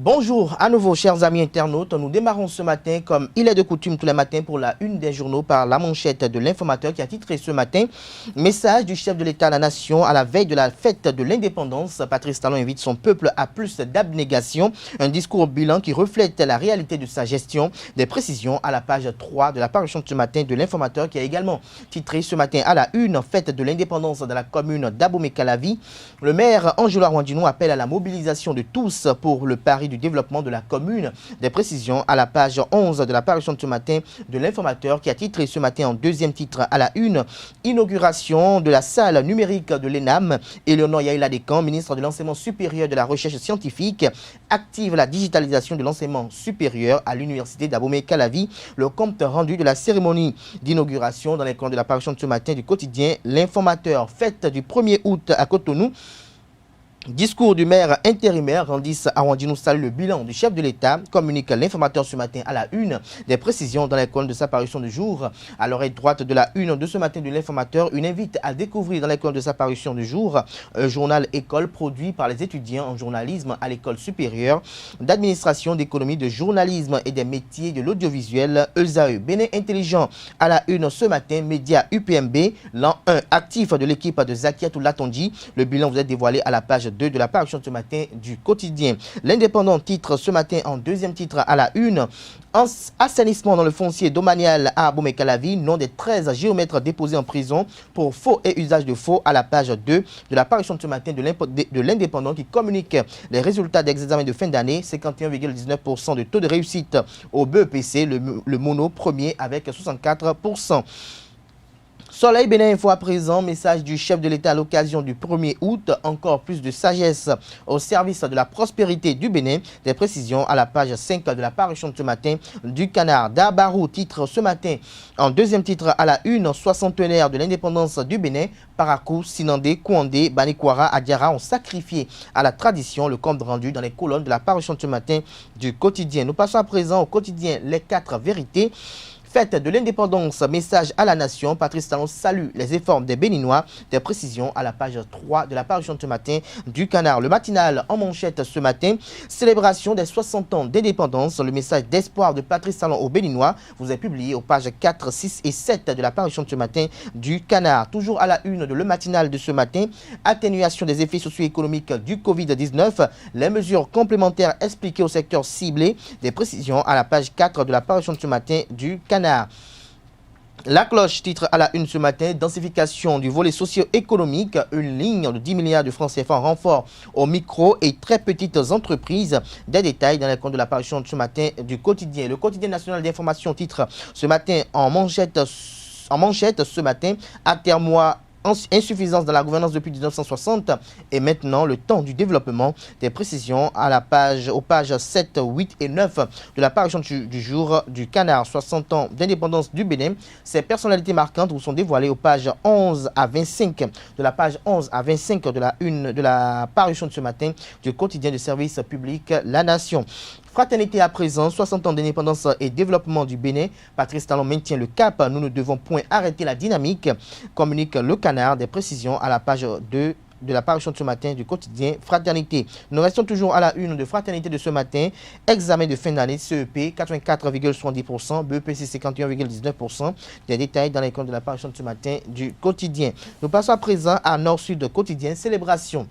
Bonjour à nouveau chers amis internautes, nous démarrons ce matin comme il est de coutume tous les matins pour la une des journaux par la manchette de l'informateur qui a titré ce matin « Message du chef de l'État à la nation à la veille de la fête de l'indépendance ». Patrice Talon invite son peuple à plus d'abnégation, un discours bilan qui reflète la réalité de sa gestion. Des précisions à la page 3 de la parution de ce matin de l'informateur qui a également titré ce matin à la une « Fête de l'indépendance dans la commune d'Abomey-Calavi ». Le maire Angelo Arwandino appelle à la mobilisation de tous pour le pari du développement de la commune. Des précisions à la page 11 de la parution de ce matin de l'informateur qui a titré ce matin en deuxième titre à la une « Inauguration de la salle numérique de l'ENAM ». Éléonore Yaïla Descamps, ministre de l'enseignement supérieur et de la recherche scientifique, active la digitalisation de l'enseignement supérieur à l'université d'Abomey-Calavi. Le compte rendu de la cérémonie d'inauguration dans les colonnes de la parution de ce matin du quotidien L'Informateur. Fête du 1er août à Cotonou. Discours du maire intérimaire, Randis Arwandino salue le bilan du chef de l'État, communique l'informateur ce matin à la une. Des précisions dans les colonnes de sa parution du jour. À l'oreille droite de la une de ce matin de l'informateur, une invite à découvrir dans les colonnes de sa parution du jour un journal école produit par les étudiants en journalisme à l'école supérieure d'administration, d'économie, de journalisme et des métiers de l'audiovisuel ESAE. Bénin intelligent à la une ce matin, média UPMB, l'an 1 actif de l'équipe de Zakiatou Latondi. Le bilan vous est dévoilé à la page 2 de la parution de ce matin du quotidien. L'Indépendant titre ce matin en deuxième titre à la une « Assainissement dans le foncier domanial à Abomey-Calavi, nom des 13 géomètres déposés en prison pour faux et usage de faux » à la page 2 de la parution de ce matin de l'Indépendant qui communique les résultats des examens de fin d'année. 51,19% de taux de réussite au BEPC, le mono premier avec 64%. Soleil Bénin Info à présent, message du chef de l'État à l'occasion du 1er août, encore plus de sagesse au service de la prospérité du Bénin. Des précisions à la page 5 de la parution de ce matin du Canard. Dabarou titre ce matin en deuxième titre à la une, 61aire de l'indépendance du Bénin. Parakou, Sinandé, Kouandé, Banikwara, Adiara ont sacrifié à la tradition. Le compte rendu dans les colonnes de la parution de ce matin du quotidien. Nous passons à présent au quotidien Les 4 vérités. Fête de l'indépendance, message à la nation. Patrice Talon salue les efforts des Béninois. Des précisions à la page 3 de la parution de ce matin du Canard. Le matinal en manchette ce matin. Célébration des 60 ans d'indépendance. Le message d'espoir de Patrice Talon aux Béninois vous est publié aux pages 4, 6 et 7 de la parution de ce matin du Canard. Toujours à la une de le matinal de ce matin. Atténuation des effets socio-économiques du Covid-19. Les mesures complémentaires expliquées au secteur ciblé. Des précisions à la page 4 de la parution de ce matin du Canard. La cloche titre à la une ce matin, densification du volet socio-économique, une ligne de 10 milliards de francs CFA en renfort aux micro et très petites entreprises. Des détails dans les comptes de la parution de ce matin du quotidien. Le quotidien national d'information titre ce matin en manchette ce matin, Atermois. Insuffisance dans la gouvernance depuis 1960 et maintenant le temps du développement. Des précisions à la page, aux pages 7, 8 et 9 de la parution du jour du Canard. 60 ans d'indépendance du Bénin. Ces personnalités marquantes vous sont dévoilées aux pages 11 à 25 de la page 11 à 25 de la une de la parution de ce matin du quotidien de service public La Nation. Fraternité à présent, 60 ans d'indépendance et développement du Bénin. Patrice Talon maintient le cap. Nous ne devons point arrêter la dynamique, communique le Canard. Des précisions à la page 2 de la parution de ce matin du quotidien Fraternité. Nous restons toujours à la une de Fraternité de ce matin. Examen de fin d'année CEP 84,70%, BEPC 51,19%. Des détails dans les comptes de la parution de ce matin du quotidien. Nous passons à présent à Nord-Sud quotidien. Célébration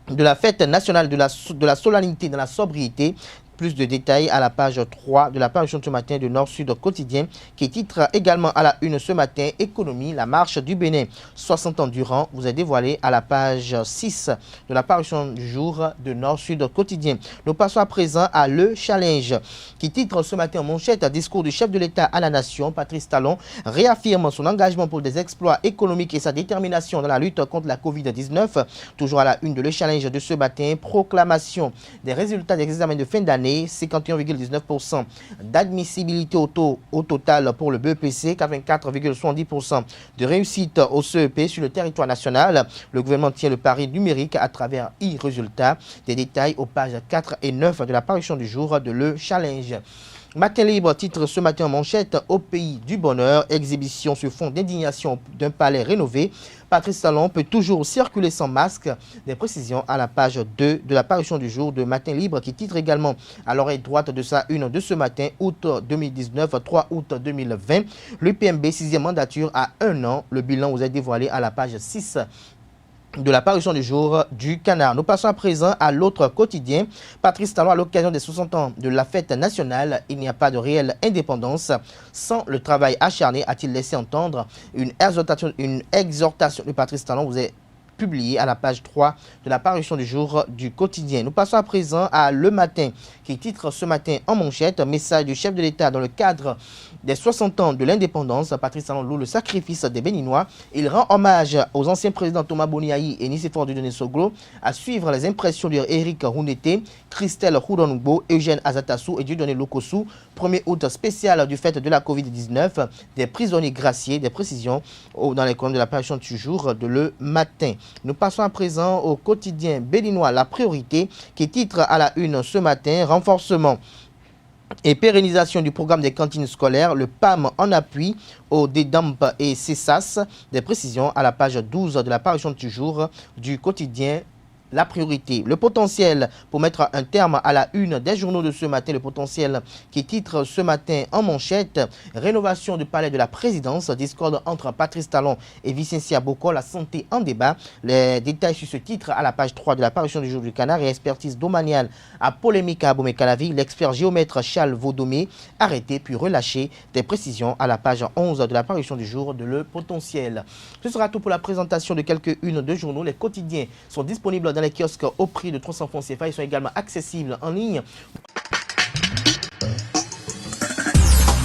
de la fête nationale de la solennité dans la sobriété. Plus de détails à la page 3 de la parution de ce matin de Nord-Sud quotidien qui titre également à la une ce matin économie, la marche du Bénin 60 ans durant vous est dévoilé à la page 6 de la parution du jour de Nord-Sud quotidien. Nous passons à présent à Le Challenge qui titre ce matin en manchette discours du chef de l'État à la nation. Patrice Talon réaffirme son engagement pour des exploits économiques et sa détermination dans la lutte contre la Covid-19. Toujours à la une de Le Challenge de ce matin, proclamation des résultats des examens de fin d'année. 51,19% d'admissibilité au total pour le BEPC, 84,70% de réussite au CEP sur le territoire national. Le gouvernement tient le pari numérique à travers e-résultats. Des détails aux pages 4 et 9 de la parution du jour de Le Challenge. Matin libre titre ce matin en manchette au pays du bonheur, exhibition sur fond d'indignation d'un palais rénové. Patrice Talon peut toujours circuler sans masque. Des précisions à la page 2 de la parution du jour de Matin libre qui titre également à l'oreille droite de sa une de ce matin, août 2019, 3 août 2020. L'UPMB 6e mandature à 1 an. Le bilan vous est dévoilé à la page 6 de la parution du jour du Canard. Nous passons à présent à l'autre quotidien. Patrice Talon, à l'occasion des 60 ans de la fête nationale, il n'y a pas de réelle indépendance sans le travail acharné, a-t-il laissé entendre. Une exhortation de Patrice Talon vous est publiée à la page 3 de la parution du jour du quotidien. Nous passons à présent à Le Matin, qui titre ce matin en manchette, message du chef de l'État dans le cadre des 60 ans de l'indépendance. Patrice Talon loue le sacrifice des Béninois. Il rend hommage aux anciens présidents Thomas Boniaï et Nicéphore Dieudonné Soglo, à suivre les impressions de Éric Rounete, Christelle Houdonoubo, Eugène Azatassou et Dieudonné Lokossou. 1er août spécial du fait de la Covid-19, des prisonniers graciés, des précisions dans les colonnes de la parution du jour de Le Matin. Nous passons à présent au quotidien béninois La Priorité, qui titre à la une ce matin, renforcement et pérennisation du programme des cantines scolaires, le PAM en appui au DEDAMP et CESAS. Des précisions à la page 12 de la parution du jour du quotidien La Priorité. Le potentiel pour mettre un terme à la une des journaux de ce matin, le potentiel qui titre ce matin en manchette, rénovation du palais de la présidence, discorde entre Patrice Talon et Vicentia Boko, la santé en débat. Les détails sur ce titre à la page 3 de la parution du jour du Canard et expertise domaniale à polémique à Abomey-Calavi. L'expert géomètre Charles Vaudomé arrêté puis relâché. Des précisions à la page 11 de la parution du jour de Le Potentiel. Ce sera tout pour la présentation de quelques-unes de journaux. Les quotidiens sont disponibles dans les kiosques au prix de 300 francs CFA. Ils sont également accessibles en ligne.